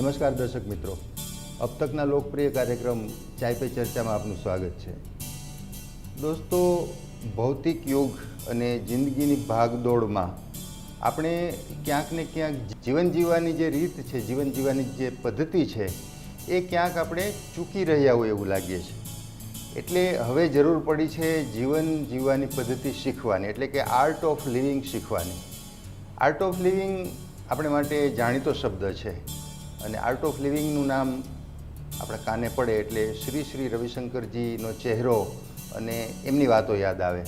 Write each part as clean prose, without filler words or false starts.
નમસ્કાર દર્શક મિત્રો, अब तकના લોકપ્રિય કાર્યક્રમ ચાય પે ચર્ચામાં આપનું સ્વાગત છે। દોસ્તો, ભૌતિક યુગ અને જિંદગીની ભાગદોડમાં આપણે ક્યાંક ને ક્યાંક જીવન જીવવાની જે રીત છે, જીવન જીવવાની જે પદ્ધતિ છે એ ક્યાંક આપણે ચૂકી રહ્યા હોય એવું લાગે છે। એટલે હવે જરૂર પડી છે જીવન જીવવાની પદ્ધતિ શીખવાની, એટલે કે આર્ટ ઓફ લિવિંગ શીખવાની। આર્ટ ઓફ લિવિંગ આપણે માટે જાણીતો શબ્દ છે અને આર્ટ ઓફ લિવિંગનું નામ આપણા કાને પડે એટલે શ્રી શ્રી રવિશંકરજીનો ચહેરો અને એમની વાતો યાદ આવે।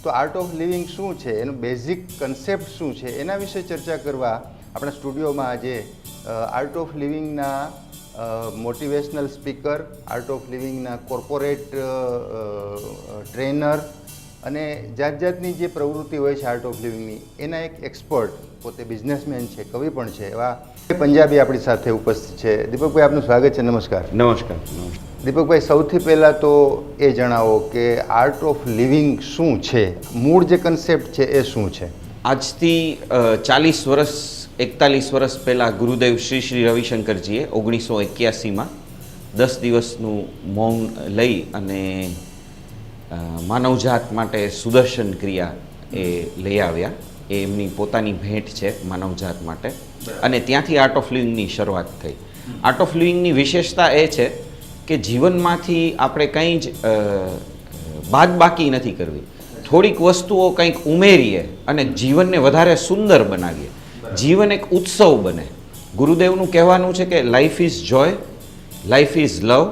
તો આર્ટ ઓફ લિવિંગ શું છે, એનું બેઝિક કન્સેપ્ટ શું છે, એના વિશે ચર્ચા કરવા આપણા સ્ટુડિયોમાં આજે આર્ટ ઓફ લિવિંગના મોટિવેશનલ સ્પીકર, આર્ટ ઓફ લિવિંગના કોર્પોરેટ ટ્રેનર અને જાત જાતની જે પ્રવૃત્તિ હોય છે આર્ટ ઓફ લિવિંગની એના એક એક્સપર્ટ, પોતે બિઝનેસમેન છે, કવિ પણ છે, એવા પંજાબી આપણી સાથે ઉપસ્થિત છે। દીપકભાઈ, આપનું સ્વાગત છે। નમસ્કાર। નમસ્કાર। દીપકભાઈ, સૌથી પહેલાં તો એ જણાવો કે આર્ટ ઓફ લિવિંગ શું છે, મૂળ જે કન્સેપ્ટ છે એ શું છે? આજથી 40 વર્ષ 41 વર્ષ પહેલાં ગુરુદેવ શ્રી શ્રી રવિશંકરજીએ 1981માં 10 દિવસનું મૌન લઈ અને માનવજાત માટે સુદર્શન ક્રિયા એ લઈ આવ્યા। એ એમની પોતાની ભેટ છે માનવજાત માટે, અને ત્યાંથી આર્ટ ઓફ લિવિંગની શરૂઆત થઈ। આર્ટ ઓફ લિવિંગની વિશેષતા એ છે કે જીવનમાંથી આપણે કંઈ જ બાદબાકી નથી કરવી, થોડીક વસ્તુઓ કંઈક ઉમેરીએ અને જીવનને વધારે સુંદર બનાવીએ, જીવન એક ઉત્સવ બને। ગુરુદેવનું કહેવાનું છે કે life is joy, life is love,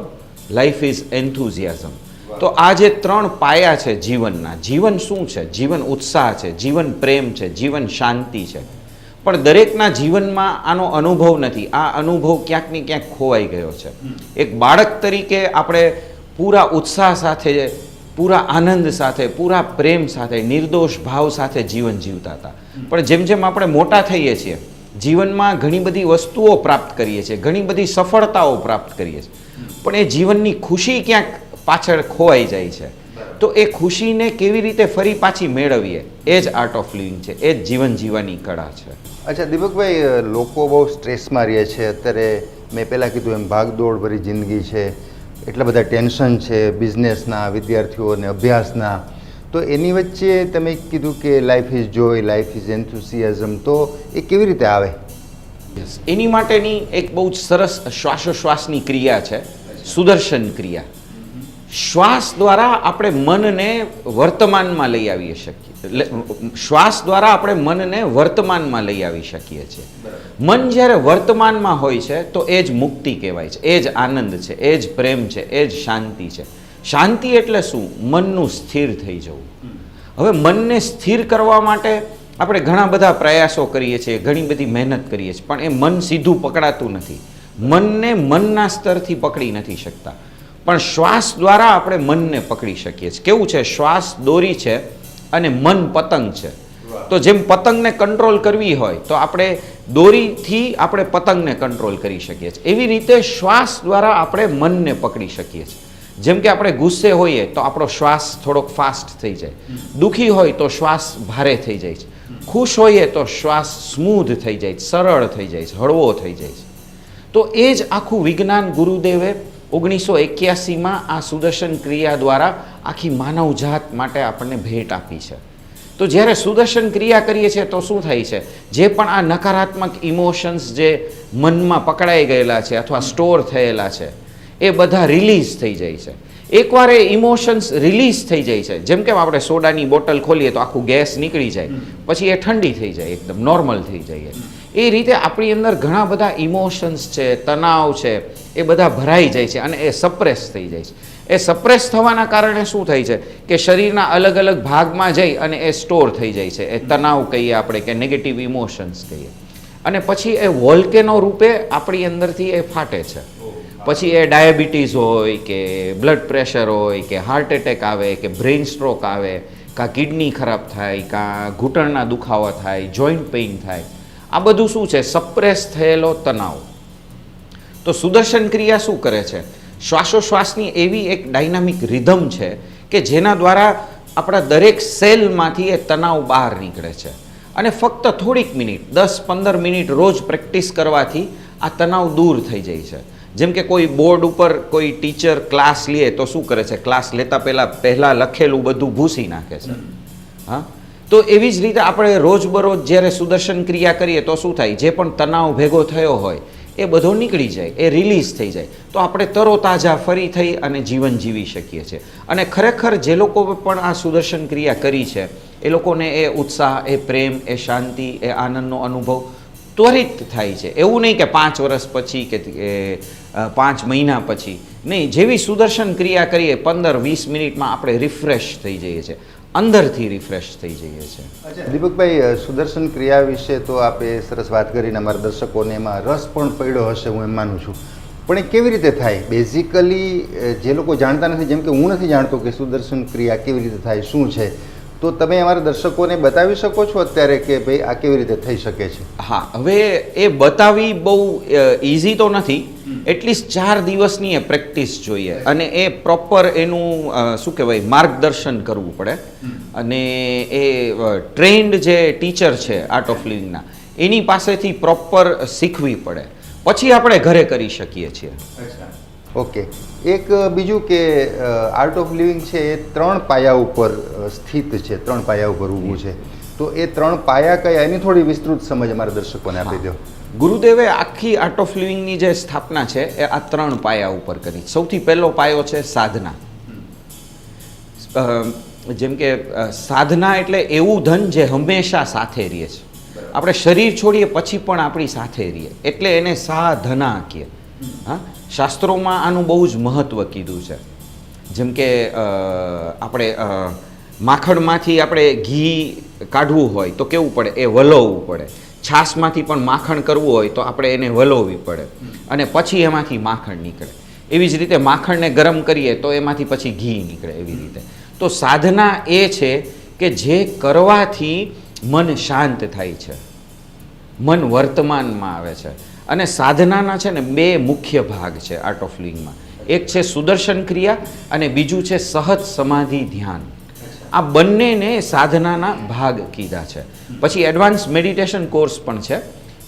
life is enthusiasm. તો આ જે 3 પાયા છે જીવનના, જીવન શું છે? જીવન ઉત્સાહ છે, જીવન પ્રેમ છે, જીવન શાંતિ છે, પણ દરેકના જીવનમાં આનો અનુભવ નથી। આ અનુભવ ક્યાંક ને ક્યાંક ખોવાઈ ગયો છે। એક બાળક તરીકે આપણે પૂરા ઉત્સાહ સાથે, પૂરા આનંદ સાથે, પૂરા પ્રેમ સાથે, નિર્દોષ ભાવ સાથે જીવન જીવતા હતા, પણ જેમ જેમ આપણે મોટા થઈએ છીએ, જીવનમાં ઘણી બધી વસ્તુઓ પ્રાપ્ત કરીએ છીએ, ઘણી બધી સફળતાઓ પ્રાપ્ત કરીએ છીએ, પણ એ જીવનની ખુશી ક્યાંક પાછળ ખોવાઈ જાય છે। તો એ ખુશીને કેવી રીતે ફરી પાછી મેળવીએ, એ જ આર્ટ ઓફ લિવિંગ છે, એ જ જીવન જીવવાની કળા છે। અચ્છા દીપકભાઈ, લોકો બહુ સ્ટ્રેસમાં રહે છે અત્યારે। મેં પહેલાં કીધું એમ ભાગદોડ ભરી જિંદગી છે, એટલા બધા ટેન્શન છે બિઝનેસના, વિદ્યાર્થીઓને અભ્યાસના, તો એની વચ્ચે તમે કીધું કે life is joy, life is enthusiasm, તો એ કેવી રીતે આવે? એની માટેની એક બહુ જ સરસ શ્વાસોશ્વાસની ક્રિયા છે, સુદર્શન ક્રિયા। શ્વાસ દ્વારા આપણે મનને વર્તમાનમાં લઈ આવી શકીએ, શ્વાસ દ્વારા આપણે મનને વર્તમાનમાં લઈ આવી શકીએ છીએ। મન જ્યારે વર્તમાનમાં હોય છે તો એ જ મુક્તિ કહેવાય છે, એ જ આનંદ છે, એ જ પ્રેમ છે, એ જ શાંતિ છે। શાંતિ એટલે શું? મનનું સ્થિર થઈ જવું। હવે મનને સ્થિર કરવા માટે આપણે ઘણા બધા પ્રયાસો કરીએ છીએ, ઘણી બધી મહેનત કરીએ છીએ, પણ એ મન સીધું પકડાતું નથી, મનને મનના સ્તરથી પકડી નથી શકતા, પણ શ્વાસ દ્વારા આપણે મનને પકડી શકીએ છીએ। કેવું છે? શ્વાસ દોરી છે અને મન પતંગ છે। તો જેમ પતંગને કંટ્રોલ કરવી હોય તો આપણે દોરીથી આપણે પતંગને કંટ્રોલ કરી શકીએ છીએ, એવી રીતે શ્વાસ દ્વારા આપણે મનને પકડી શકીએ છીએ। જેમ કે આપણે ગુસ્સે હોઈએ તો આપણો શ્વાસ થોડોક ફાસ્ટ થઈ જાય, દુઃખી હોય તો શ્વાસ ભારે થઈ જાય છે, ખુશ હોઈએ તો શ્વાસ સ્મૂધ થઈ જાય છે, સરળ થઈ જાય છે, હળવો થઈ જાય છે। તો એ જ આખું વિજ્ઞાન ગુરુદેવે 1981માં આ સુદર્શન ક્રિયા દ્વારા આખી માનવજાત માટે આપણને ભેટ આપી છે। તો જ્યારે સુદર્શન ક્રિયા કરીએ છીએ તો શું થાય છે? જે પણ આ નકારાત્મક ઇમોશન્સ જે મનમાં પકડાઈ ગયેલા છે અથવા સ્ટોર થયેલા છે એ બધા રિલીઝ થઈ જાય છે। એકવાર એ ઇમોશન્સ રિલીઝ થઈ જાય છે, જેમ કે આપણે સોડાની બોટલ ખોલીએ તો આખું ગેસ નીકળી જાય, પછી એ ઠંડી થઈ જાય, એકદમ નોર્મલ થઈ જાય। એ રીતે આપણી અંદર ઘણા બધા ઇમોશન્સ છે, તણાવ છે, એ બધા ભરાઈ જાય છે અને એ સપ્રેસ થઈ જાય છે। એ સપ્રેસ થવાના કારણે શું થાય છે કે શરીરના અલગ અલગ ભાગમાં જઈ અને એ સ્ટોર થઈ જાય છે। એ તણાવ કહીએ આપણે, કે નેગેટિવ ઇમોશન્સ કહીએ, અને પછી એ વોલ્કેનો રૂપે આપણી અંદરથી એ ફાટે છે। પછી એ ડાયાબિટીસ હોય કે બ્લડ પ્રેશર હોય કે હાર્ટ એટેક આવે કે બ્રેઇન સ્ટ્રોક આવે, કાં કિડની ખરાબ થાય, કાં ઘૂંટણના દુખાવા થાય, જોઈન્ટ પેઇન થાય, આ બધું શું છે? સપ્રેસ થયેલો તણાવ। તો સુદર્શન ક્રિયા શું કરે છે? શ્વાસોશ્વાસની એવી એક ડાયનામિક રિધમ છે કે જેના દ્વારા આપણા દરેક સેલમાંથી એ તણાવ બહાર નીકળે છે, અને ફક્ત થોડીક મિનિટ, 10-15 મિનિટ રોજ પ્રેક્ટિસ કરવાથી આ તણાવ દૂર થઈ જાય છે. જેમ કે કોઈ બોર્ડ ઉપર કોઈ ટીચર ક્લાસ લે તો શું કરે છે, ક્લાસ લેતા પહેલાં લખેલું બધું ભૂસી નાખે છે. હા, તો એવી જ રીતે આપણે રોજબરોજ જ્યારે સુદર્શન ક્રિયા કરીએ તો શું થાય, જે પણ તણાવ ભેગો થયો હોય એ બધો નીકળી જાય, એ રિલીઝ થઈ જાય, તો આપણે તરોતાજા ફરી થઈ અને જીવન જીવી શકીએ છીએ. અને ખરેખર જે લોકો પણ આ સુદર્શન ક્રિયા કરી છે એ લોકોને એ ઉત્સાહ, એ પ્રેમ, એ શાંતિ, એ આનંદનો અનુભવ ત્વરિત થાય છે. એવું નહીં કે 5 વર્ષ પછી કે 5 મહિના પછી નહીં, જેવી સુદર્શન ક્રિયા કરીએ 15-20 મિનિટમાં આપણે રિફ્રેશ થઈ જઈએ છીએ, અંદરથી રિફ્રેશ થઈ જઈએ છીએ. દીપકભાઈ, સુદર્શન ક્રિયા વિશે તો આપે સરસ વાત કરીને અમારા દર્શકોને એમાં રસ પણ પડ્યો હશે, હું એમ માનું છું. પણ એ કેવી રીતે થાય? બેઝિકલી જે લોકો જાણતા નથી, જેમ કે હું નથી જાણતો કે સુદર્શન ક્રિયા કેવી રીતે થાય, શું છે, તો તમે અમારા દર્શકોને બતાવી શકો છો અત્યારે કે ભાઈ આ કેવી રીતે થઈ શકે છે? હા, હવે એ બતાવી બહુ ઇઝી તો નથી, એટલીસ્ટ 4 દિવસની એ પ્રેક્ટિસ જોઈએ અને એ પ્રોપર એનું શું કહેવાય, માર્ગદર્શન કરવું પડે. અને એ ટ્રેન્ડ જે ટીચર છે આર્ટ ઓફ લિવિંગના, એની પાસેથી પ્રોપર શીખવી પડે, પછી આપણે ઘરે કરી શકીએ છીએ. ઓકે, એક બીજું કે આર્ટ ઓફ લિવિંગ છે એ 3 પાયા ઉપર સ્થિત છે, 3 પાયા ઉપર ઊભું છે. તો એ 3 પાયા કયા, એની થોડી વિસ્તૃત સમજ અમારા દર્શકોને આપી દો. ગુરુદેવે આખી આર્ટ ઓફ લિવિંગની જે સ્થાપના છે એ આ 3 પાયા ઉપર કરી. સૌથી પહેલો પાયો છે સાધના. જેમ કે સાધના એટલે એવું ધન જે હંમેશા સાથે રહે છે. આપણે શરીર છોડીએ પછી પણ આપણી સાથે રહીએ, એટલે એને સાધના કહીએ. હા, શાસ્ત્રોમાં આનું બહુ જ મહત્ત્વ કીધું છે. જેમ કે આપણે માખણમાંથી આપણે ઘી કાઢવું હોય તો કેવું પડે, એ વલોવવું પડે. છાશમાંથી પણ માખણ કરવું હોય તો આપણે એને વલોવવી પડે અને પછી એમાંથી માખણ નીકળે. એવી જ રીતે માખણને ગરમ કરીએ તો એમાંથી પછી ઘી નીકળે. એવી રીતે તો સાધના એ છે કે જે કરવાથી મન શાંત થાય છે, મન વર્તમાનમાં આવે છે. અને સાધનાના છે ને 2 મુખ્ય ભાગ છે આર્ટ ઓફ લિવિંગમાં. એક છે સુદર્શન ક્રિયા અને બીજું છે સહજ સમાધિ ધ્યાન. આ બંનેને સાધનાના ભાગ કીધા છે. પછી એડવાન્સ મેડિટેશન કોર્સ પણ છે,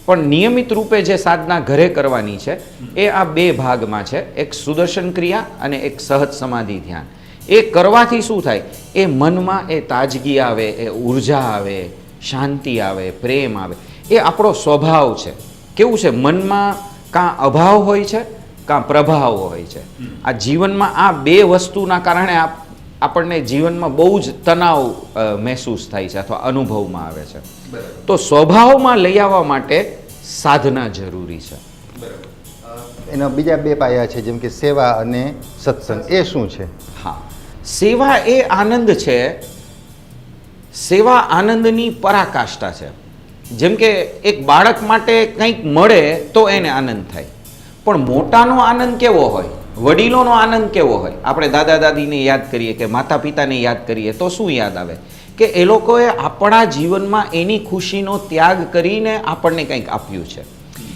પણ નિયમિત રૂપે જે સાધના ઘરે કરવાની છે એ આ 2 ભાગમાં છે, એક સુદર્શન ક્રિયા અને એક સહજ સમાધિ ધ્યાન. એ કરવાથી શું થાય, એ મનમાં એ તાજગી આવે, એ ઉર્જા આવે, શાંતિ આવે, પ્રેમ આવે. એ આપણો સ્વભાવ છે. કેવું છે, મનમાં કાં અભાવ હોય છે કાં પ્રભાવ હોય છે. આ જીવનમાં આ 2 વસ્તુના કારણે આપણને જીવનમાં બહુ જ તણાવ મહેસૂસ થાય છે અથવા અનુભવમાં આવે છે. તો સ્વભાવમાં લઈ આવવા માટે સાધના જરૂરી છે. એના બીજા 2 પાયા છે, જેમ કે સેવા અને સત્સંગ. એ શું છે? હા, સેવા એ આનંદ છે. સેવા આનંદની પરાકાષ્ઠા છે. જેમ કે એક બાળક માટે કંઈક મળે તો એને આનંદ થાય, પણ મોટાનો આનંદ કેવો હોય, વડીલોનો આનંદ કેવો હોય? આપણે દાદા દાદીને યાદ કરીએ કે માતા પિતાને યાદ કરીએ તો શું યાદ આવે? કે એ લોકોએ આપણા જીવનમાં એની ખુશીનો ત્યાગ કરીને આપણને કંઈક આપ્યું છે.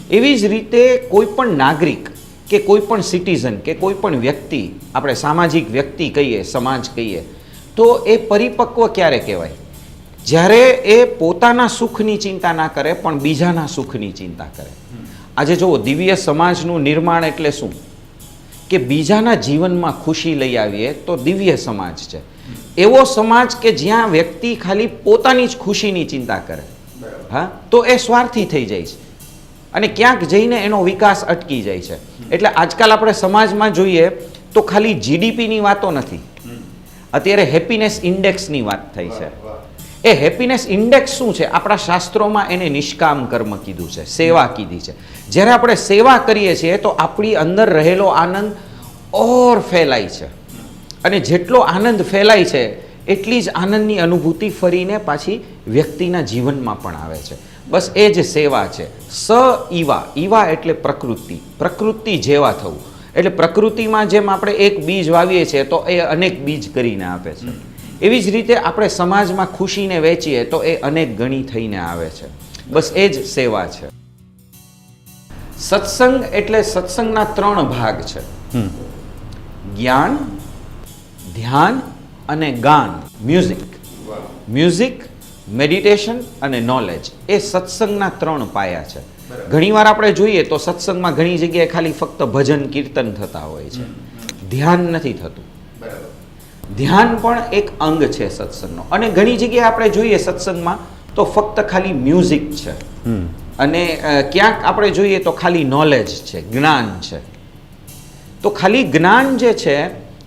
એવી જ રીતે કોઈ પણ નાગરિક કે કોઈ પણ સિટીઝન કે કોઈ પણ વ્યક્તિ, આપણે સામાજિક વ્યક્તિ કહીએ, સમાજ કહીએ, તો એ પરિપક્વ ક્યારે કહેવાય? જ્યારે એ પોતાના સુખની ચિંતા ના કરે પણ બીજાના સુખની ચિંતા કરે. આજે જુઓ, દિવ્ય સમાજનું નિર્માણ એટલે શું? કે બીજાના જીવનમાં ખુશી લઈ આવીએ તો દિવ્ય સમાજ છે. એવો સમાજ કે જ્યાં વ્યક્તિ ખાલી પોતાની જ ખુશીની ચિંતા કરે, હા, તો એ સ્વાર્થી થઈ જાય છે અને ક્યાંક જઈને એનો વિકાસ અટકી જાય છે. એટલે આજકાલ આપણે સમાજમાં જોઈએ તો ખાલી જીડીપીની વાતો નથી, અત્યારે હેપીનેસ ઇન્ડેક્સની વાત થઈ છે. એ હેપીનેસ ઇન્ડેક્સ શું છે? આપણા શાસ્ત્રોમાં એને નિષ્કામ કર્મ કીધું છે, સેવા કીધી છે. જ્યારે આપણે સેવા કરીએ છીએ તો આપણી અંદર રહેલો આનંદ ઓર ફેલાય છે અને જેટલો આનંદ ફેલાય છે એટલી જ આનંદની અનુભૂતિ ફરીને પાછી વ્યક્તિના જીવનમાં પણ આવે છે. બસ એ જ સેવા છે. સ ઈવા, ઈવા એટલે પ્રકૃતિ, પ્રકૃતિ જેવા થવું. એટલે પ્રકૃતિમાં જેમ આપણે એક બીજ વાવીએ છીએ તો એ અનેક બીજ કરીને આપે છે. એવી જ રીતે આપણે સમાજમાં ખુશીને વેચીએ તો એ અનેક ગણી થઈને આવે છે. બસ એ જ સેવા છે. સત્સંગ એટલે સત્સંગના 3 ભાગ છે, જ્ઞાન, ધ્યાન અને ગાન, મ્યુઝિક. મ્યુઝિક, મેડિટેશન અને નોલેજ, એ સત્સંગના 3 પાયા છે. ઘણીવાર આપણે જોઈએ તો સત્સંગમાં ઘણી જગ્યાએ ખાલી ફક્ત ભજન કીર્તન થતા હોય છે, ધ્યાન નથી થતું. ધ્યાન પણ એક અંગ છે સત્સંગનો. અને ઘણી જગ્યાએ આપણે જોઈએ સત્સંગમાં તો ફક્ત ખાલી મ્યુઝિક છે, અને ક્યાંક આપણે જોઈએ તો ખાલી નોલેજ છે, જ્ઞાન છે. તો ખાલી જ્ઞાન જે છે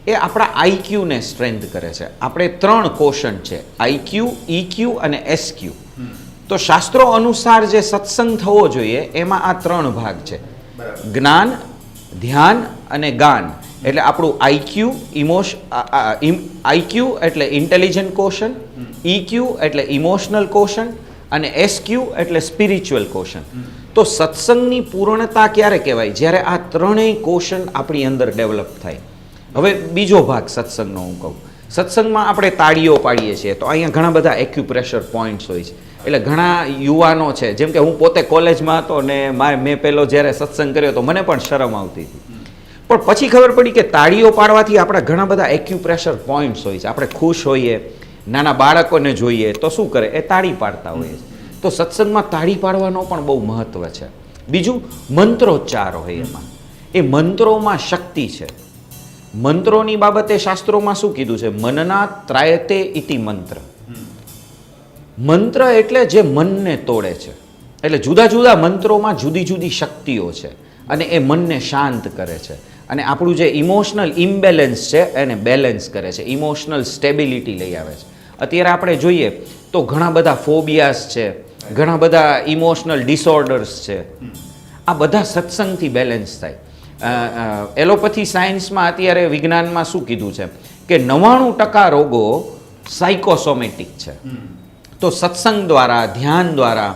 એ આપણા આઈક્યુને સ્ટ્રેન્થ કરે છે. આપણે 3 કોશન્ટ છે, આઈક્યુ, ઈક્યુ અને એસક્યુ. તો શાસ્ત્રો અનુસાર જે સત્સંગ થવો જોઈએ એમાં આ 3 ભાગ છે, જ્ઞાન, ધ્યાન અને ગાન. એટલે આપણું આઈક્યુ આઈક્યુ એટલે ઇન્ટેલિજન્ટ કોશન, ઈક્યુ એટલે ઇમોશનલ કોશન અને એસક્યુ એટલે સ્પિરિચ્યુઅલ કોશન. તો સત્સંગની પૂર્ણતા ક્યારે કહેવાય? જ્યારે આ 3 કોશન આપણી અંદર ડેવલપ થાય. હવે બીજો ભાગ સત્સંગનો હું કહું. સત્સંગમાં આપણે તાળીઓ પાડીએ છીએ તો અહીંયા ઘણા બધા એક્યુપ્રેશર પોઈન્ટ્સ હોય છે. એટલે ઘણા યુવાનો છે, જેમ કે હું પોતે કોલેજમાં હતો ને મેં પહેલો જ્યારે સત્સંગ કર્યો તો મને પણ શરમ આવતી હતી. પણ પછી ખબર પડી કે તાળીઓ પાડવાથી આપણા ઘણા બધા એક્યુપ્રેશર પોઈન્ટ્સ હોય છે. આપણે ખુશ હોઈએ, નાના બાળકોને જોઈએ તો શું કરે, એ તાળી પાડતા હોઈએ છે. તો સત્સંગમાં તાળી પાડવાનો પણ બહુ મહત્વ છે. બીજું મંત્રોચ્ચાર હોય એમાં. એ મંત્રોમાં શક્તિ છે. મંત્રોની બાબતે શાસ્ત્રોમાં શું કીધું છે? મનના ત્રાયતે ઇતિ મંત્ર. મંત્ર એટલે જે મનને તોડે છે. એટલે જુદા જુદા મંત્રોમાં જુદી જુદી શક્તિઓ છે અને એ મનને શાંત કરે છે અને આપણું જે ઇમોશનલ ઇમ્બેલેન્સ છે એને બેલેન્સ કરે છે, ઇમોશનલ સ્ટેબિલિટી લઈ આવે છે. અત્યારે આપણે જોઈએ તો ઘણા બધા ફોબિયાસ છે, ઘણા બધા ઇમોશનલ ડિસઓર્ડર્સ છે. આ બધા સત્સંગથી બેલેન્સ થાય. એલોપેથી સાયન્સમાં અત્યારે વિજ્ઞાનમાં શું કીધું છે કે 99% રોગો સાયકોસોમેટિક છે. તો સત્સંગ દ્વારા, ધ્યાન દ્વારા,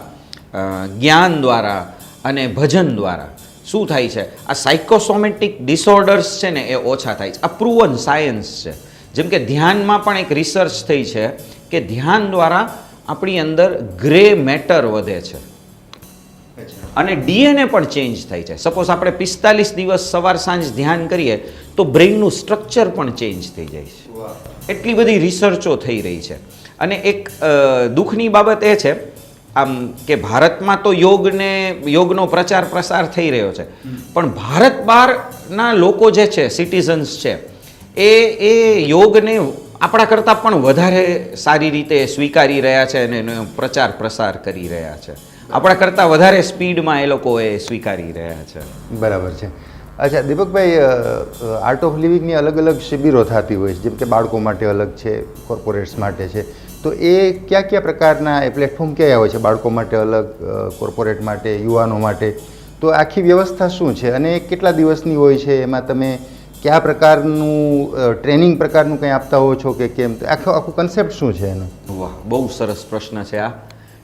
જ્ઞાન દ્વારા અને ભજન દ્વારા શું થાય છે? આ સાયકોસોમેટિક ડિસઓર્ડર્સ છે ને એ ઓછા થાય છે. આ પ્રૂવન સાયન્સ છે. જેમ કે ધ્યાનમાં પણ એક રિસર્ચ થઈ છે કે ધ્યાન દ્વારા આપણી અંદર ગ્રે મેટર વધે છે અને ડીએનએ પણ ચેન્જ થાય છે. સપોઝ આપણે 45 દિવસ સવાર સાંજ ધ્યાન કરીએ તો બ્રેઇનનું સ્ટ્રક્ચર પણ ચેન્જ થઈ જાય છે. એટલી બધી રિસર્ચો થઈ રહી છે. અને એક દુઃખની બાબત એ છે આમ કે ભારતમાં તો યોગનો પ્રચાર પ્રસાર થઈ રહ્યો છે, પણ ભારત બહારના લોકો જે છે, સિટીઝન્સ છે, એ યોગને આપણા કરતાં પણ વધારે સારી રીતે સ્વીકારી રહ્યા છે અને એનો પ્રચાર પ્રસાર કરી રહ્યા છે. આપણા કરતાં વધારે સ્પીડમાં એ લોકો એ સ્વીકારી રહ્યા છે. બરાબર છે. અચ્છા દીપકભાઈ, આર્ટ ઓફ લિવિંગની અલગ અલગ શિબિરો થતી હોય છે, જેમ કે બાળકો માટે અલગ છે, કોર્પોરેટ્સ માટે છે. તો એ કયા પ્રકારના એ પ્લેટફોર્મ કયા હોય છે? બાળકો માટે અલગ, કોર્પોરેટ માટે, યુવાનો માટે. તો આખી વ્યવસ્થા શું છે અને કેટલા દિવસની હોય છે? એમાં તમે કયા પ્રકારનું ટ્રેનિંગ પ્રકારનું કંઈ આપતા હો છો કે કેમ? આખું કન્સેપ્ટ શું છે એનો? વાહ, બહુ સરસ પ્રશ્ન છે આ.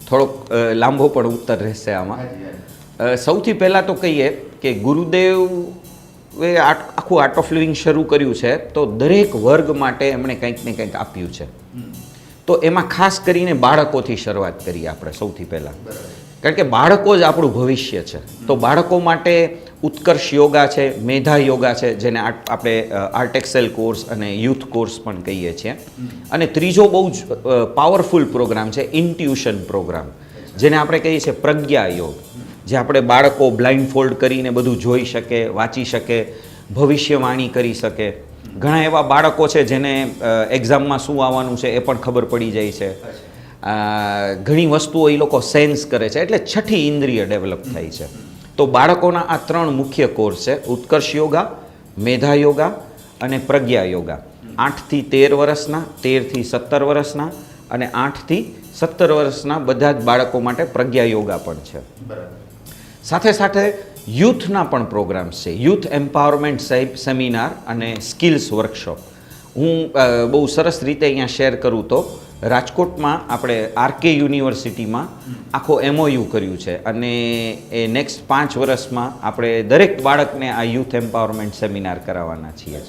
થોડોક લાંબો પણ ઉત્તર રહેશે આમાં. સૌથી પહેલાં તો કહીએ કે ગુરુદેવે આખું આર્ટ ઓફ લિવિંગ શરૂ કર્યું છે તો દરેક વર્ગ માટે એમણે કંઈક ને કંઈક આપ્યું છે. તો એમાં ખાસ કરીને બાળકોથી શરૂઆત કરીએ આપણે સૌથી પહેલાં, કારણ કે બાળકો જ આપણું ભવિષ્ય છે. તો બાળકો માટે ઉત્કર્ષ યોગા છે, મેધા યોગા છે, જેને આપણે આર્ટ એક્સેલ કોર્સ અને યુથ કોર્સ પણ કહીએ છીએ. અને ત્રીજો બહુ જ પાવરફુલ પ્રોગ્રામ છે ઇન્ટ્યુશન પ્રોગ્રામ, જેને આપણે કહીએ છીએ પ્રજ્ઞા યોગ, જે આપણે બાળકો બ્લાઇન્ડ ફોલ્ડ કરીને બધું જોઈ શકે, વાંચી શકે, ભવિષ્યવાણી કરી શકે. ઘણા એવા બાળકો છે જેને એક્ઝામમાં શું આવવાનું છે એ પણ ખબર પડી જાય છે. ઘણી વસ્તુઓ એ લોકો સેન્સ કરે છે, એટલે છઠ્ઠી ઇન્દ્રિય ડેવલપ થાય છે. તો બાળકોના આ 3 મુખ્ય કોર્સ છે, ઉત્કર્ષ યોગા, મેધા યોગા અને પ્રજ્ઞા યોગા. 8 થી 13 વર્ષના, 13 થી 17 વર્ષના અને 8 થી 17 વર્ષના બધા જ બાળકો માટે પ્રજ્ઞા યોગા પણ છે. સાથે સાથે યુથના પણ પ્રોગ્રામ્સ છે, યુથ એમ્પાવરમેન્ટ સેમિનાર અને સ્કિલ્સ વર્કશોપ. હું બહુ સરસ રીતે અહીંયા શેર કરું તો રાજકોટમાં આપણે આરકે યુનિવર્સિટીમાં આખો MOU કર્યું છે અને એ નેક્સ્ટ 5 વર્ષમાં આપણે દરેક બાળકને આ યુથ એમ્પાવરમેન્ટ સેમિનાર કરાવવાના છીએ.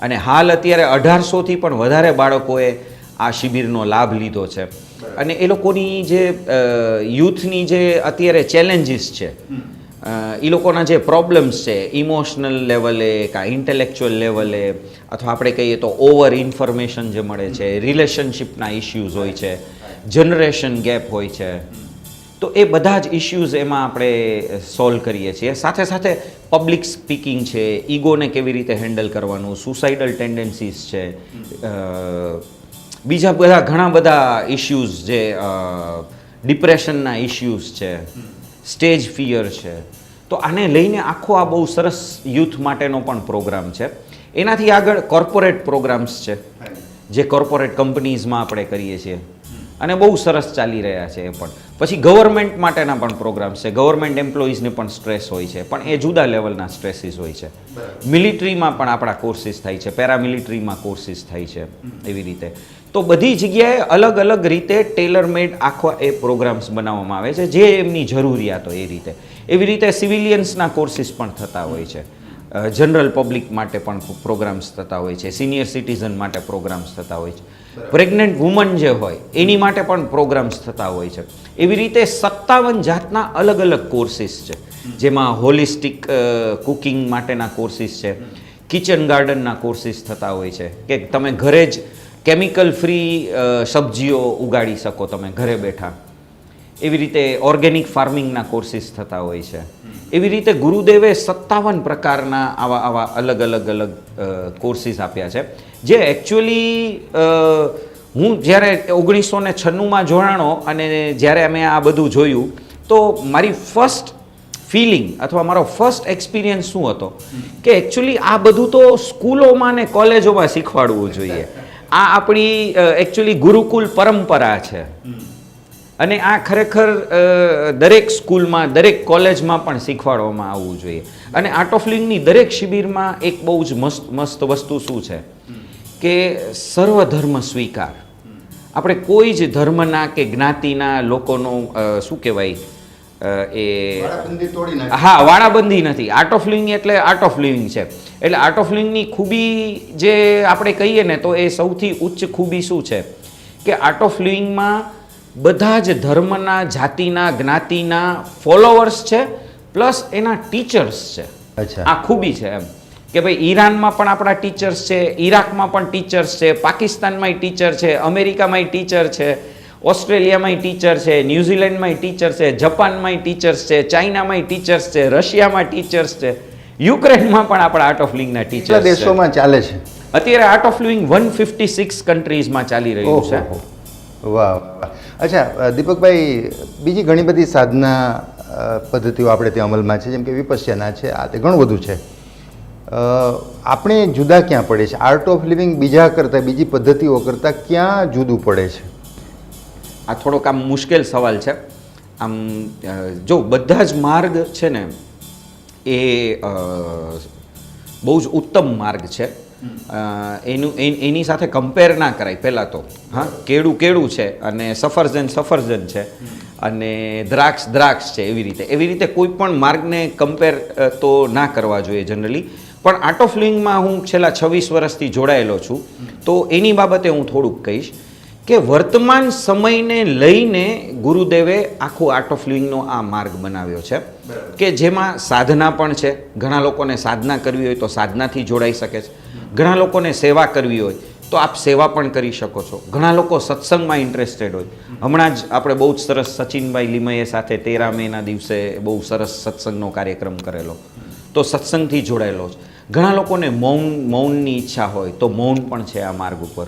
અને હાલ અત્યારે 1800થી પણ વધારે બાળકોએ આ શિબિરનો લાભ લીધો છે. અને એ લોકોની જે યુથની જે અત્યારે ચેલેન્જીસ છે, એ લોકોના જે પ્રોબ્લેમ્સ છે, ઇમોશનલ લેવલે કાં ઇન્ટેલેક્ચ્યુઅલ લેવલે, અથવા આપણે કહીએ તો ઓવર ઇન્ફોર્મેશન જે મળે છે, રિલેશનશિપના ઇસ્યુઝ હોય છે, જનરેશન ગેપ હોય છે, તો એ બધા જ ઇશ્યુઝ એમાં આપણે સોલ્વ કરીએ છીએ. સાથે સાથે પબ્લિક સ્પીકિંગ છે, ઈગોને કેવી રીતે હેન્ડલ કરવાનું, સુસાઇડલ ટેન્ડન્સીસ છે, બીજા બધા ઘણા બધા ઇશ્યુઝ જે ડિપ્રેશનના ઇશ્યુઝ છે, સ્ટેજ ફિયર છે. તો આને લઈને આખો આ બહુ સરસ યુથ માટેનો પણ પ્રોગ્રામ છે. એનાથી આગળ કોર્પોરેટ પ્રોગ્રામ્સ છે જે કોર્પોરેટ કંપનીઝમાં આપણે કરીએ છીએ અને બહુ સરસ ચાલી રહ્યા છે એ પણ. પછી ગવર્મેન્ટ માટેના પણ પ્રોગ્રામ્સ છે. ગવર્મેન્ટ એમ્પ્લોઈઝને પણ સ્ટ્રેસ હોય છે, પણ એ જુદા લેવલના સ્ટ્રેસીસ હોય છે. મિલિટરીમાં પણ આપણા કોર્સિસ થાય છે, પેરામિલિટરીમાં કોર્સિસ થાય છે, એવી રીતે. તો બધી જગ્યાએ અલગ અલગ રીતે ટેલર મેડ આખા એ પ્રોગ્રામ્સ બનાવવામાં આવે છે જે એમની જરૂરિયાત હોય એ રીતે. એવી રીતે સિવિલિયન્સના કોર્સિસ પણ થતા હોય છે, જનરલ પબ્લિક માટે પણ પ્રોગ્રામ્સ થતા હોય છે, સિનિયર સિટીઝન માટે પ્રોગ્રામ્સ થતા હોય છે, પ્રેગ્નન્ટ વુમન જે હોય એની માટે પણ પ્રોગ્રામ્સ થતા હોય છે. એવી રીતે 57 જાતના અલગ અલગ કોર્સિસ છે, જેમાં હોલિસ્ટિક કુકિંગ માટેના કોર્સિસ છે, કિચન ગાર્ડનના કોર્સિસ થતા હોય છે કે તમે ઘરે જ કેમિકલ ફ્રી સબ્જીઓ ઉગાડી શકો તમે ઘરે બેઠા. એવી રીતે ઓર્ગેનિક ફાર્મિંગના કોર્સિસ થતા હોય છે. એવી રીતે ગુરુદેવે 57 પ્રકારના આવા અલગ અલગ કોર્સિસ આપ્યા છે જે એકચ્યુઅલી હું જ્યારે 1996માં જોડાણો અને જ્યારે અમે આ બધું જોયું તો મારી ફર્સ્ટ ફિલિંગ અથવા મારો ફર્સ્ટ એક્સપિરિયન્સ શું હતો કે એકચ્યુઅલી આ બધું તો સ્કૂલોમાં ને કોલેજોમાં શીખવાડવું જોઈએ. આ આપણી એકચ્યુઅલી ગુરુકુલ પરંપરા છે અને આ ખરેખર દરેક સ્કૂલમાં દરેક કોલેજમાં પણ શીખવાડવામાં આવવું જોઈએ. અને આર્ટ ઓફ લિવિંગની દરેક શિબિરમાં એક બહુ જ મસ્ત વસ્તુ શું છે કે સર્વધર્મ સ્વીકાર. આપણે કોઈ જ ધર્મના કે જ્ઞાતિના લોકોનો શું કહેવાય હા વાળાબંધી નથી. આર્ટ ઓફ લિવિંગ એટલે આર્ટ ઓફ લિવિંગ છે. એટલે આર્ટ ઓફ લિવિંગની ખૂબી જે આપણે કહીએ ને તો એ સૌથી ઉચ્ચ ખૂબી શું છે કે આર્ટ ઓફ લિવિંગમાં બધા જ ધર્મના, જાતિના, જ્ઞાતિના ફોલોવર્સ છે પ્લસ એના ટીચર્સ છે. આ ખૂબી છે એમ કે ભાઈ ઈરાનમાં પણ આપણા ટીચર્સ છે, ઈરાકમાં પણ ટીચર્સ છે, પાકિસ્તાનમાંય ટીચર છે, અમેરિકામાંય ટીચર છે, ઓસ્ટ્રેલિયામાંય ટીચર છે, ન્યૂઝીલેન્ડમાંય ટીચર છે, જપાનમાંય ટીચર્સ છે, ચાઇનામાંય ટીચર્સ છે, રશિયામાં ટીચર્સ છે, યુક્રેનમાં પણ આપણા આર્ટ ઓફ લિવિંગના ટીચર્સ છે. દેશોમાં ચાલે છે અત્યારે આર્ટ ઓફ લિવિંગ 156 કન્ટ્રીઝમાં ચાલી રહ્યું છે. વાહ. અચ્છા દીપકભાઈ, બીજી ઘણી બધી સાધના પદ્ધતિઓ આપણે ત્યાં અમલમાં છે, જેમ કે વિપશ્યના છે, આ તે ઘણું બધું છે. આપણે જુદા ક્યાં પડે છે? આર્ટ ઓફ લિવિંગ બીજા કરતાં, બીજી પદ્ધતિઓ કરતાં ક્યાં જુદું પડે છે? આ થોડોક આમ મુશ્કેલ સવાલ છે. આમ જો બધા જ માર્ગ છે ને એ બહુ જ ઉત્તમ માર્ગ છે. એની સાથે કમ્પેર ના કરાય પહેલાં તો. હા, કેળું છે અને સફરજન છે અને દ્રાક્ષ છે. એવી રીતે કોઈ પણ માર્ગને કમ્પેર તો ના કરવા જોઈએ જનરલી. પણ આર્ટ ઓફ લિવિંગમાં હું છેલ્લા 26 વર્ષથી જોડાયેલો છું, તો એની બાબતે હું થોડુંક કહીશ કે વર્તમાન સમયને લઈને ગુરુદેવે આખું આર્ટ ઓફ લિવિંગનો આ માર્ગ બનાવ્યો છે કે જેમાં સાધના પણ છે. ઘણા લોકોને સાધના કરવી હોય તો સાધનાથી જોડાઈ શકે છે. ઘણા લોકોને સેવા કરવી હોય તો આપ સેવા પણ કરી શકો છો. ઘણા લોકો સત્સંગમાં ઇન્ટરેસ્ટેડ હોય. હમણાં જ આપણે બહુ જ સરસ સચિનભાઈ લીમયે સાથે 13 મેના દિવસે બહુ સરસ સત્સંગનો કાર્યક્રમ કરેલો, તો સત્સંગથી જોડાયેલો છે. ઘણા લોકોને મૌનની ઈચ્છા હોય તો મૌન પણ છે આ માર્ગ ઉપર.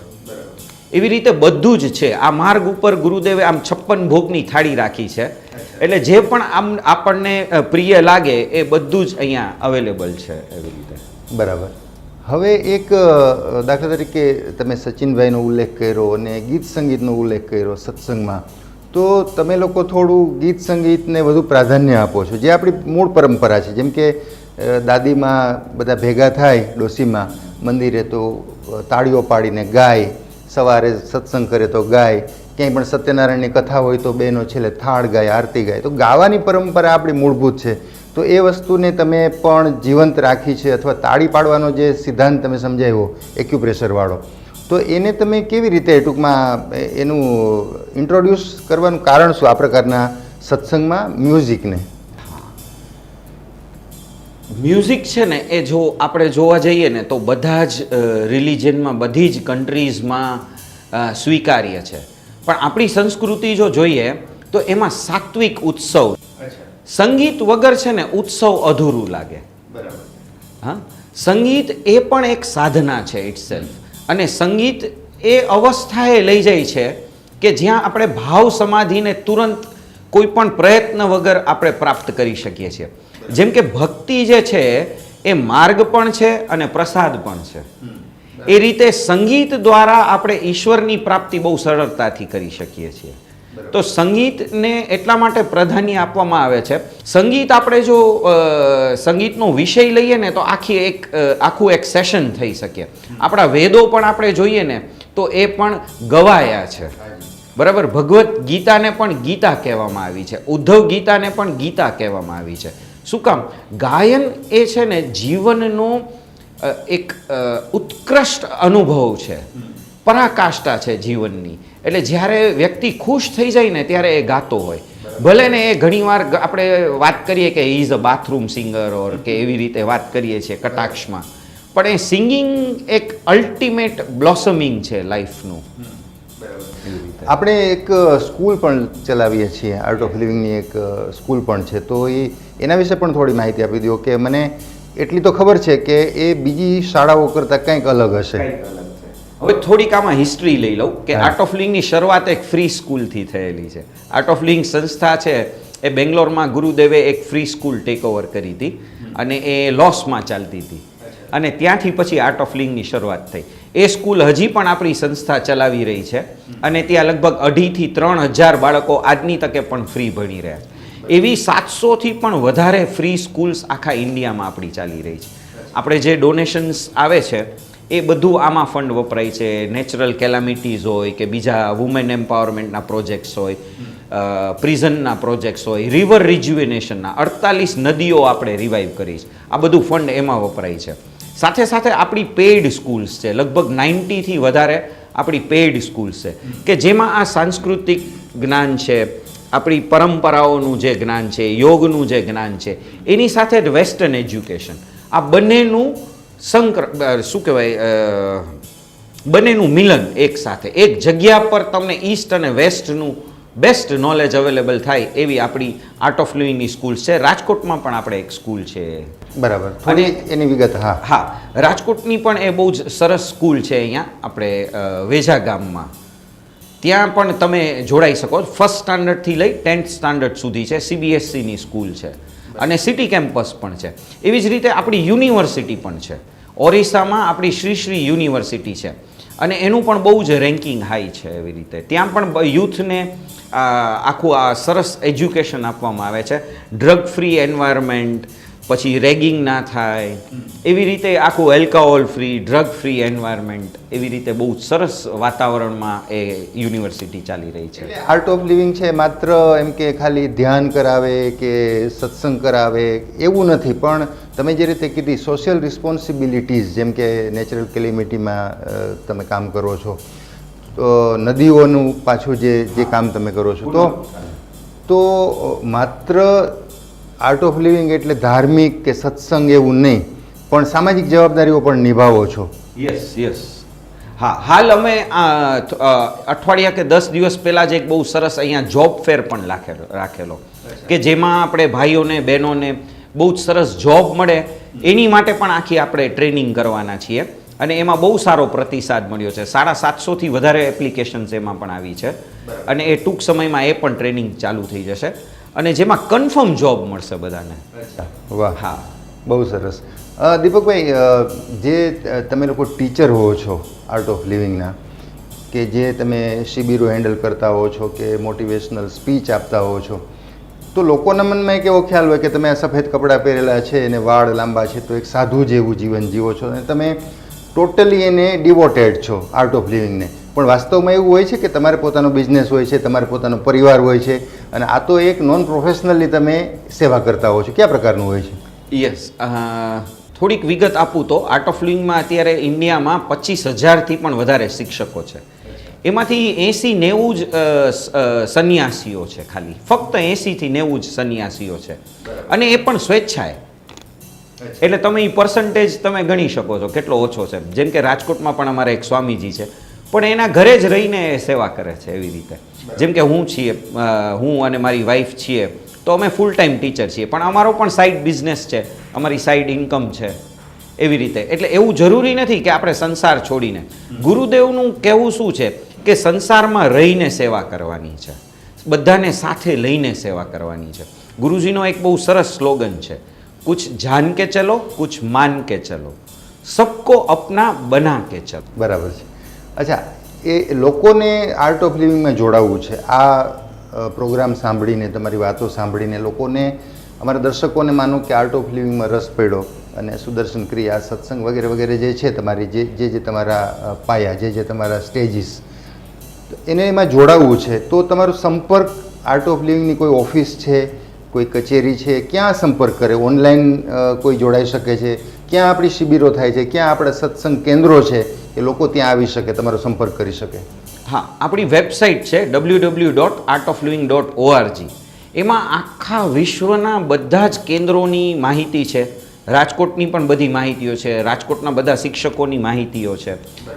એવી રીતે બધું જ છે આ માર્ગ ઉપર. ગુરુદેવે આમ 56 ભોગની થાળી રાખી છે, એટલે જે પણ આમ આપણને પ્રિય લાગે એ બધું જ અહીંયા અવેલેબલ છે એવી રીતે. બરાબર. હવે એક દાખલા તરીકે તમે સચિનભાઈનો ઉલ્લેખ કર્યો અને ગીત સંગીતનો ઉલ્લેખ કર્યો સત્સંગમાં, તો તમે લોકો થોડું ગીત સંગીતને વધુ પ્રાધાન્ય આપો છો, જે આપણી મૂળ પરંપરા છે. જેમ કે દાદીમાં બધા ભેગા થાય ડોસીમાં મંદિરે તો તાળીઓ પાડીને ગાય, સવારે સત્સંગ કરે તો ગાય, ક્યાંય પણ સત્યનારાયણની કથા હોય તો બહેનો છેલ્લે થાળ ગાય, આરતી ગાય. તો ગાવાની પરંપરા આપણી મૂળભૂત છે. તો એ વસ્તુને તમે પણ જીવંત રાખી છે, અથવા તાળી પાડવાનો જે સિદ્ધાંત તમે સમજાવ્યો એક્યુપ્રેશરવાળો, તો એને તમે કેવી રીતે ટૂંકમાં એનું ઇન્ટ્રોડ્યુસ કરવાનું કારણ શું આ પ્રકારના સત્સંગમાં મ્યુઝિકને? મ્યુઝિક છે ને એ જો આપણે જોવા જઈએ ને તો બધા જ રિલિજનમાં, બધી જ કન્ટ્રીઝમાં સ્વીકાર્ય છે. પણ આપણી સંસ્કૃતિ જો જોઈએ તો એમાં સાત્વિક ઉત્સવ. સંગીત વગર છે ને ઉત્સવ અધૂરું લાગે. હા, સંગીત એ પણ એક સાધના છે ઇટસેલ્ફ. અને સંગીત એ અવસ્થાએ લઈ જાય છે કે જ્યાં આપણે ભાવ સમાધિને તુરંત કોઈ પણ પ્રયત્ન વગર આપણે પ્રાપ્ત કરી શકીએ છીએ. જેમ કે ભક્તિ જે છે એ માર્ગ પણ છે અને પ્રસાદ પણ છે. એ રીતે સંગીત દ્વારા આપણે ઈશ્વરની પ્રાપ્તિ બહુ સરળતાથી કરી શકીએ છીએ. તો સંગીતને એટલા માટે પ્રાધાન્ય આપવામાં આવે છે. સંગીત આપણે જો સંગીતનો વિષય લઈએ ને તો આખું એક સેશન થઈ શકે. આપણા વેદો પણ આપણે જોઈએ ને તો એ પણ ગવાયા છે. બરાબર, ભગવદ્ ગીતાને પણ ગીતા કહેવામાં આવી છે, ઉદ્ધવ ગીતાને પણ ગીતા કહેવામાં આવી છે. શું કામ? ગાયન એ છે ને જીવનનો એક ઉત્કૃષ્ટ અનુભવ છે, પરાકાષ્ઠા છે જીવનની. એટલે જ્યારે વ્યક્તિ ખુશ થઈ જાય ને ત્યારે એ ગાતો હોય. ભલે ને એ ઘણીવાર આપણે વાત કરીએ કે ઇઝ અ બાથરૂમ સિંગર ઓર કે એવી રીતે વાત કરીએ છીએ કટાક્ષમાં, પણ એ સિંગિંગ એક અલ્ટિમેટ બ્લોસમિંગ છે લાઈફનું. આપણે એક સ્કૂલ પણ ચલાવીએ છીએ, આર્ટ ઓફ લિવિંગની એક સ્કૂલ પણ છે. તો એના વિશે પણ થોડી માહિતી આપી દો કે મને એટલી તો ખબર છે કે એ બીજી શાળાઓ કરતાં કંઈક અલગ હશે. હવે થોડીક આમાં હિસ્ટ્રી લઈ લઉં કે આર્ટ ઓફ લિવિંગની શરૂઆત એક ફ્રી સ્કૂલથી થયેલી છે. આર્ટ ઓફ લિવિંગ સંસ્થા છે એ બેંગ્લોરમાં ગુરુદેવે એક ફ્રી સ્કૂલ ટેક ઓવર કરી હતી અને એ લોસમાં ચાલતી હતી. અને ત્યાંથી પછી આર્ટ ઓફ લિવિંગની શરૂઆત થઈ. એ સ્કૂલ હજી પણ આપણી સંસ્થા ચલાવી રહી છે અને ત્યાં લગભગ 2,500 થી 3,000 બાળકો આજની તકે પણ ફ્રી ભણી રહ્યા છે. એવી 700થી પણ વધારે ફ્રી સ્કૂલ્સ આખા ઇન્ડિયામાં આપણી ચાલી રહી છે. આપણે જે ડોનેશન્સ આવે છે એ બધું આમાં ફંડ વપરાય છે. નેચરલ કેલામિટીઝ હોય કે બીજા વુમેન એમ્પાવરમેન્ટના પ્રોજેક્ટ્સ હોય, પ્રિઝનના પ્રોજેક્ટ્સ હોય, રિવર રિજ્યુવેનેશનના 48 નદીઓ આપણે રિવાઇવ કરી છે. આ બધું ફંડ એમાં વપરાય છે. સાથે સાથે આપણી પેઇડ સ્કૂલ્સ છે, લગભગ 90થી વધારે આપણી પેઇડ સ્કૂલ્સ છે કે જેમાં આ સાંસ્કૃતિક જ્ઞાન છે, આપણી પરંપરાઓનું જે જ્ઞાન છે, યોગનું જે જ્ઞાન છે, એની સાથે જ વેસ્ટર્ન એજ્યુકેશન, આ બંનેનું શું કહેવાય, બંનેનું મિલન એક સાથે એક જગ્યા પર તમને ઈસ્ટ અને વેસ્ટનું બેસ્ટ નોલેજ અવેલેબલ થાય એવી આપણી આર્ટ ઓફ લિવિંગની સ્કૂલ છે. રાજકોટમાં પણ આપણે એક સ્કૂલ છે. બરાબર, અને એની વિગત. હા, રાજકોટની પણ એ બહુ જ સરસ સ્કૂલ છે અહીંયા આપણે વેઝા ગામમાં. ત્યાં પણ તમે જોડાઈ શકો. ફર્સ્ટ સ્ટાન્ડર્ડથી લઈ 10th સ્ટાન્ડર્ડ સુધી છે. CBSEની સ્કૂલ છે અને સિટી કેમ્પસ પણ છે. એવી જ રીતે આપણી યુનિવર્સિટી પણ છે. ઓરિસ્સામાં આપણી શ્રી યુનિવર્સિટી છે અને એનું પણ બહુ જ રેન્કિંગ હાઈ છે. એવી રીતે ત્યાં પણ યુથને આખું આ સરસ એજ્યુકેશન આપવામાં આવે છે. ડ્રગ ફ્રી એન્વાયરમેન્ટ, પછી રેગિંગ ના થાય એવી રીતે આખું alcohol free, drug free environment, એવી રીતે બહુ સરસ વાતાવરણમાં એ યુનિવર્સિટી ચાલી રહી છે. આર્ટ ઓફ લિવિંગ છે માત્ર એમ કે ખાલી ધ્યાન કરાવે કે સત્સંગ કરાવે એવું નથી, પણ તમે જે રીતે કીધી સોશિયલ રિસ્પોન્સિબિલિટીઝ, જેમ કે નેચરલ કેલેમિટીમાં તમે કામ કરો છો, તો નદીઓનું પાછું જે કામ તમે કરો છો, તો માત્ર આર્ટ ઓફ લિવિંગ એટલે ધાર્મિક કે સત્સંગ એવું નહીં, પણ સામાજિક જવાબદારીઓ પણ નિભાવો છો. યસ. હા, હાલ અમે અઠવાડિયા કે 10 દિવસ પહેલાં જ એક બહુ સરસ અહીંયા જોબ ફેર પણ રાખેલો કે જેમાં આપણે ભાઈઓને બહેનોને બહુ જ સરસ જોબ મળે એની માટે પણ આખી આપણે ટ્રેનિંગ કરવાના છીએ અને એમાં બહુ સારો પ્રતિસાદ મળ્યો છે. 750થી વધારે એપ્લિકેશન્સ એમાં પણ આવી છે અને એ ટૂંક સમયમાં એ પણ ટ્રેનિંગ ચાલુ થઈ જશે અને જેમાં કન્ફર્મ જોબ મળશે બધાને. વાહ, હા, બહુ સરસ. દીપકભાઈ, જે તમે લોકો ટીચર હો છો આર્ટ ઓફ લિવિંગના, કે જે તમે શિબિરો હેન્ડલ કરતા હો છો કે મોટિવેશનલ સ્પીચ આપતા હો છો, તો લોકોના મનમાં એક એવો ખ્યાલ હોય કે તમે આ સફેદ કપડાં પહેરેલા છે અને વાળ લાંબા છે તો એક સાધુ જેવું જીવન જીવો છો અને તમે ટોટલી એને ડિવોટેડ છો આર્ટ ઓફ લિવિંગને. પણ વાસ્તવમાં એવું હોય છે કે તમારે પોતાનો બિઝનેસ હોય છે, તમારે પોતાનો પરિવાર હોય છે અને આ તો એક નોન પ્રોફેશનલી તમે સેવા કરતા હો છો. કયા પ્રકારનું હોય છે? યસ, થોડીક વિગત આપું તો આર્ટ ઓફ લિવિંગમાં અત્યારે ઇન્ડિયામાં 25,000થી પણ વધારે શિક્ષકો છે. એમાંથી 80-90 જ સંન્યાસીઓ છે. ખાલી ફક્ત 80થી 90 જ સંન્યાસીઓ છે અને એ પણ સ્વેચ્છાએ. એટલે તમે એ પર્સન્ટેજ તમે ગણી શકો છો કેટલો ઓછો છે. જેમ કે રાજકોટમાં પણ અમારે એક સ્વામીજી છે, પણ એના ઘરે જ રહીને સેવા કરે છે. એવી રીતે જેમ કે હું અને મારી વાઈફ છીએ તો અમે ફૂલ ટાઈમ ટીચર છીએ, પણ અમારો પણ સાઈડ બિઝનેસ છે, અમારી સાઈડ ઇન્કમ છે. એવી રીતે એટલે એવું જરૂરી નથી કે આપણે સંસાર છોડીને. ગુરુદેવનું કહેવું શું છે કે સંસારમાં રહીને સેવા કરવાની છે, બધાને સાથે લઈને સેવા કરવાની છે. ગુરુજીનો એક બહુ સરસ સ્લોગન છે, કુછ જાન કે ચલો કુછ માન કે ચલો, સબકો અપના બના કે ચલો. બરાબર છે. અચ્છા, એ લોકોને આર્ટ ઓફ લિવિંગમાં જોડાવવું છે. આ પ્રોગ્રામ સાંભળીને, તમારી વાતો સાંભળીને લોકોને, અમારા દર્શકોને માનો કે આર્ટ ઓફ લિવિંગમાં રસ પડ્યો અને સુદર્શન ક્રિયા, સત્સંગ વગેરે વગેરે જે છે તમારી જે તમારા પાયા, જે તમારા સ્ટેજીસ, એને એમાં જોડાવવું છે, તો તમારો સંપર્ક આર્ટ ઓફ લિવિંગની કોઈ ઓફિસ છે, કોઈ કચેરી છે, ક્યાં સંપર્ક કરે? ઓનલાઈન કોઈ જોડાઈ શકે છે? ક્યાં આપણી શિબિરો થાય છે? ક્યાં આપણા સત્સંગ કેન્દ્રો છે કે લોકો ત્યાં આવી શકે, તમારો સંપર્ક કરી શકે? હા, આપણી વેબસાઇટ છે www.artofliving.org. એમાં આખા વિશ્વના બધા જ કેન્દ્રોની માહિતી છે, રાજકોટની પણ બધી માહિતીઓ છે, રાજકોટના બધા શિક્ષકોની માહિતીઓ છે.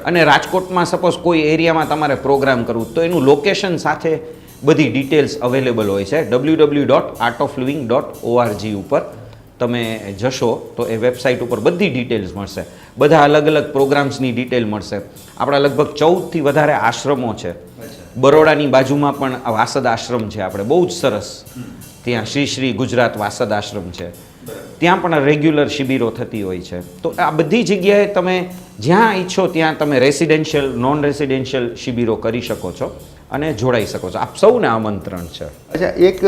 અને રાજકોટમાં સપોઝ કોઈ એરિયામાં તમારે પ્રોગ્રામ કરવું તો એનું લોકેશન સાથે બધી ડિટેલ્સ અવેલેબલ હોય છે. www.artofliving.org ઉપર તમે જશો તો એ વેબસાઇટ ઉપર બધી ડિટેલ્સ મળશે, બધા અલગ અલગ પ્રોગ્રામ્સની ડિટેલ મળશે. આપણા લગભગ 14થી વધારે આશ્રમો છે. બરોડાની બાજુમાં પણ વાસદ આશ્રમ છે, આપણે બહુ જ સરસ, ત્યાં શ્રી ગુજરાત વાસદ આશ્રમ છે, ત્યાં પણ રેગ્યુલર શિબિરો થતી હોય છે. તો આ બધી જગ્યાએ તમે જ્યાં ઈચ્છો ત્યાં તમે રેસિડેન્શિયલ, નોન રેસિડેન્શિયલ શિબિરો કરી શકો છો અને જોડાઈ શકો છો. આપ સૌને આમંત્રણ છે. અચ્છા, એક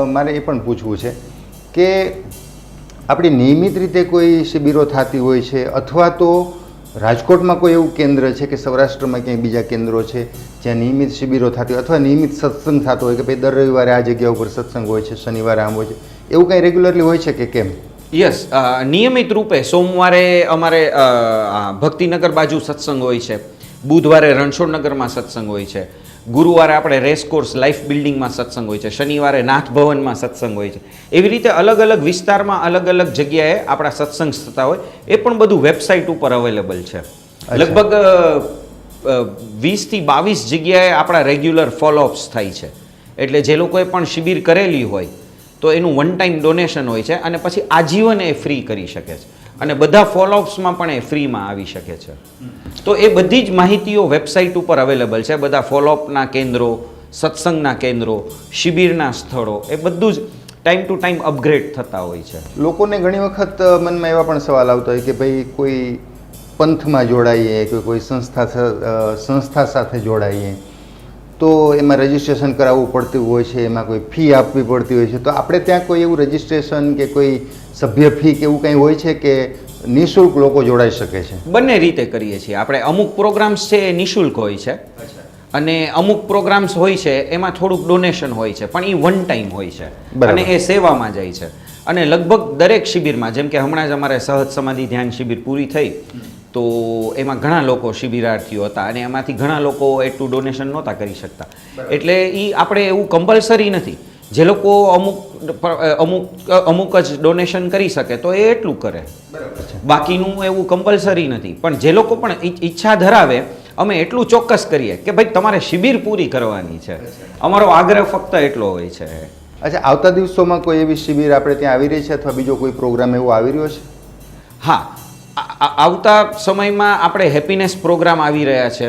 મારે એ પણ પૂછવું છે કે આપણી નિયમિત રીતે કોઈ શિબિરો થતી હોય છે, અથવા તો રાજકોટમાં કોઈ એવું કેન્દ્ર છે કે સૌરાષ્ટ્રમાં ક્યાંય બીજા કેન્દ્રો છે જ્યાં નિયમિત શિબિરો થતી હોય, અથવા નિયમિત સત્સંગ થતો હોય કે ભાઈ દર રવિવારે આ જગ્યા ઉપર સત્સંગ હોય છે, શનિવારે આમ હોય છે, એવું કંઈ રેગ્યુલરલી હોય છે કે કેમ? યસ, નિયમિત રૂપે સોમવારે અમારે ભક્તિનગર બાજુ સત્સંગ હોય છે, બુધવારે રણછોડનગરમાં સત્સંગ હોય છે, ગુરુવારે આપણે રેસકોર્સ લાઈફ બિલ્ડિંગમાં સત્સંગ હોય છે, શનિવારે નાથ ભવનમાં સત્સંગ હોય છે. એવી રીતે અલગ અલગ વિસ્તારમાં અલગ અલગ જગ્યાએ આપણા સત્સંગ થતા હોય, એ પણ બધું વેબસાઇટ ઉપર અવેલેબલ છે. લગભગ 20થી 22 જગ્યાએ આપણા રેગ્યુલર ફોલોઅપ્સ થાય છે. એટલે જે લોકોએ પણ શિબિર કરેલી હોય તો એનું વન ટાઈમ ડોનેશન હોય છે અને પછી આજીવન એ ફ્રી કરી શકે છે, અને બધા ફોલોઅપ્સમાં પણ એ ફ્રીમાં આવી શકે છે. તો એ બધી જ માહિતીઓ વેબસાઇટ ઉપર અવેલેબલ છે. બધા ફોલોઅપના કેન્દ્રો, સત્સંગના કેન્દ્રો, શિબિરના સ્થળો, એ બધું જ ટાઈમ ટુ ટાઈમ અપગ્રેડ થતા હોય છે. લોકોને ઘણી વખત મનમાં એવા પણ સવાલ આવતા હોય કે ભાઈ કોઈ પંથમાં જોડાઈએ કે કોઈ સંસ્થા સાથે જોડાઈએ તો એમાં રજિસ્ટ્રેશન કરાવવું પડતું હોય છે, એમાં કોઈ ફી આપવી પડતી હોય છે. તો આપણે ત્યાં કોઈ એવું રજિસ્ટ્રેશન કે કોઈ સભ્ય ફી કે એવું કંઈ હોય છે કે નિઃશુલ્ક લોકો જોડાઈ શકે છે? બંને રીતે કરીએ છીએ આપણે. અમુક પ્રોગ્રામ્સ છે એ નિઃશુલ્ક હોય છે અને અમુક પ્રોગ્રામ્સ હોય છે એમાં થોડુંક ડોનેશન હોય છે, પણ એ વન ટાઈમ હોય છે અને એ સેવામાં જાય છે. અને લગભગ દરેક શિબિરમાં, જેમ કે હમણાં જ અમારે સહજ સમાધિ ધ્યાન શિબિર પૂરી થઈ તો એમાં ઘણા લોકો શિબિરાર્થીઓ હતા અને એમાંથી ઘણા લોકો એટલું ડોનેશન નહોતા કરી શકતા. એટલે એ આપણે એવું કમ્પલસરી નથી, જે લોકો અમુક જ ડોનેશન કરી શકે તો એ એટલું કરે, બાકીનું એવું કમ્પલસરી નથી. પણ જે લોકો પણ ઈચ્છા ધરાવે, અમે એટલું ચોક્કસ કરીએ કે ભાઈ તમારે શિબિર પૂરી કરવાની છે, અમારો આગ્રહ ફક્ત એટલો હોય છે. અચ્છા, આવતા દિવસોમાં કોઈ એવી શિબિર આપણે ત્યાં આવી રહી છે અથવા બીજો કોઈ પ્રોગ્રામ એવો આવી રહ્યો છે? હા, આવતા સમયમાં આપણે હેપીનેસ પ્રોગ્રામ આવી રહ્યા છે,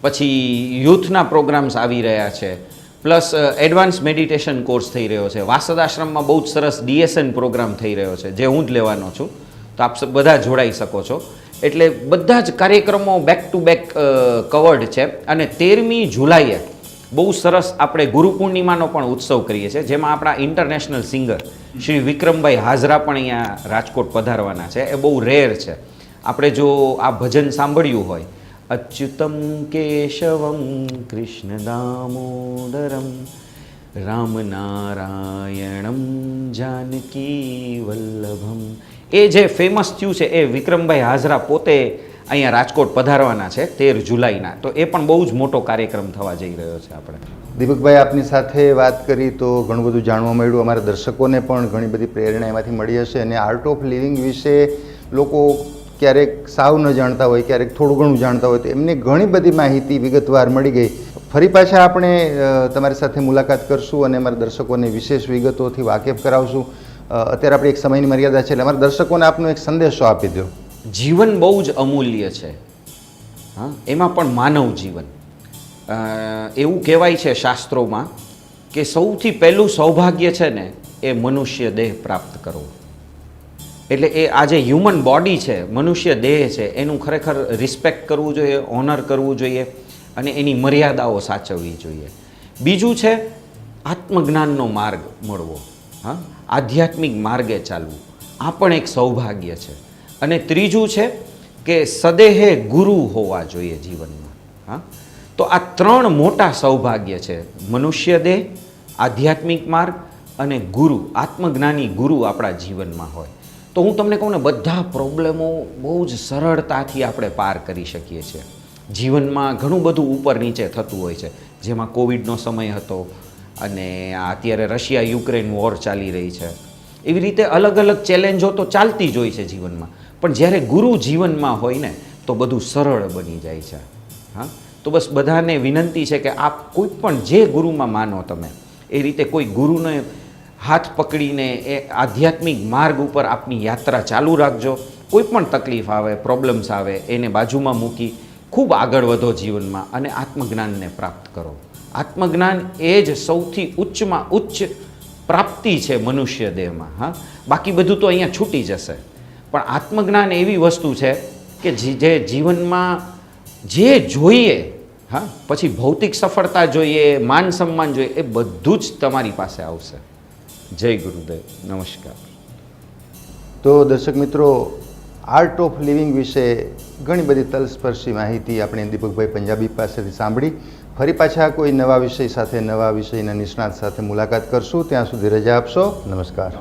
પછી યુથના પ્રોગ્રામ્સ આવી રહ્યા છે, પ્લસ એડવાન્સ મેડિટેશન કોર્સ થઈ રહ્યો છે. વાસદ આશ્રમમાં બહુ જ સરસ DSN પ્રોગ્રામ થઈ રહ્યો છે, જે હું જ લેવાનો છું, તો આપ બધા જોડાઈ શકો છો. એટલે બધા જ કાર્યક્રમો બેક ટુ બેક કવર્ડ છે. અને 13મી જુલાઈએ બહુ સરસ આપણે ગુરુ પૂર્ણિમાનો પણ ઉત્સવ કરીએ છીએ, જેમાં આપણા ઇન્ટરનેશનલ સિંગર શ્રી વિક્રમભાઈ હાજરા પણ અહીંયા રાજકોટ પધારવાના છે. એ બહુ રેર છે. આપણે જો આ ભજન સાંભળ્યું હોય, અચ્યુતમ કેશવમ કૃષ્ણ દામોદરમ રામનારાયણમ જાનકી વલ્લભમ, એ જે ફેમસ થયું છે એ વિક્રમભાઈ હાજરા પોતે અહીંયા રાજકોટ પધારવાના છે 13 જુલાઈના. તો એ પણ બહુ જ મોટો કાર્યક્રમ થવા જઈ રહ્યો છે. આપણે દીપકભાઈ, આપની સાથે વાત કરી તો ઘણું બધું જાણવા મળ્યું. અમારા દર્શકોને પણ ઘણી બધી પ્રેરણા એમાંથી મળી હશે. અને આર્ટ ઓફ લિવિંગ વિશે લોકો ક્યારેક સાવ ન જાણતા હોય, ક્યારેક થોડું ઘણું જાણતા હોય, તો એમને ઘણી બધી માહિતી વિગતવાર મળી ગઈ. ફરી પાછા આપણે તમારી સાથે મુલાકાત કરશું અને અમારા દર્શકોને વિશેષ વિગતોથી વાકેફ કરાવશું. અત્યારે આપણી એક સમયની મર્યાદા છે એટલે અમારા દર્શકોને આપનો એક સંદેશો આપી દો. જીવન બહુ જ અમૂલ્ય છે, હા, એમાં પણ માનવ જીવન. એવું કહેવાય છે શાસ્ત્રોમાં કે સૌથી પહેલું સૌભાગ્ય છે ને એ મનુષ્ય દેહ પ્રાપ્ત કરવો. એટલે એ આ જે હ્યુમન બોડી છે, મનુષ્ય દેહ છે, એનું ખરેખર રિસ્પેક્ટ કરવું જોઈએ, ઓનર કરવું જોઈએ અને એની મર્યાદાઓ સાચવવી જોઈએ. બીજું છે આત્મજ્ઞાનનો માર્ગ મળવો, હા, આધ્યાત્મિક માર્ગે ચાલવું, આ પણ એક સૌભાગ્ય છે. અને ત્રીજું છે કે સદેહે ગુરુ હોવા જોઈએ જીવનમાં, હા. તો આ ત્રણ મોટા સૌભાગ્ય છે: મનુષ્ય દેહ, આધ્યાત્મિક માર્ગ અને ગુરુ, આત્મજ્ઞાની ગુરુ આપણા જીવનમાં હોય તો હું તમને કહું ને, બધા પ્રોબ્લેમો બહુ જ સરળતાથી આપણે પાર કરી શકીએ છીએ. જીવનમાં ઘણું બધું ઉપર નીચે થતું હોય છે, જેમાં કોવિડનો સમય હતો અને અત્યારે રશિયા યુક્રેન વોર ચાલી રહી છે. એવી રીતે અલગ અલગ ચેલેન્જો તો ચાલતી જ હોય છે જીવનમાં, પણ જ્યારે ગુરુ જીવનમાં હોય ને તો બધું સરળ બની જાય છે, હા. તો બસ બધાને વિનંતી છે કે આપ કોઈ પણ જે ગુરુમાં માનો તમે એ રીતે કોઈ ગુરુને હાથ પકડીને એ આધ્યાત્મિક માર્ગ ઉપર આપની યાત્રા ચાલુ રાખજો. કોઈ પણ તકલીફ આવે, પ્રોબ્લેમ્સ આવે, એને બાજુમાં મૂકી ખૂબ આગળ વધો જીવનમાં અને આત્મજ્ઞાનને પ્રાપ્ત કરો. આત્મજ્ઞાન એ જ સૌથી ઉચ્ચમાં ઉચ્ચ પ્રાપ્તિ છે મનુષ્ય દેહમાં, હા. બાકી બધું તો અહીંયા છૂટી જશે, પણ આત્મજ્ઞાન એવી વસ્તુ છે કે જે જીવનમાં જે જોઈએ, હા, પછી ભૌતિક સફળતા જોઈએ, માન સન્માન જોઈએ, એ બધું જ તમારી પાસે આવશે. જય ગુરુદેવ, નમસ્કાર. તો દર્શક મિત્રો, આર્ટ ઓફ લિવિંગ વિશે ઘણી બધી તલસ્પર્શી માહિતી આપણે દીપકભાઈ પંજાબી પાસેથી સાંભળી. ફરી પાછા કોઈ નવા વિષય સાથે, નવા વિષયના નિષ્ણાત સાથે મુલાકાત કરશું. ત્યાં સુધી રજા આપશો. નમસ્કાર.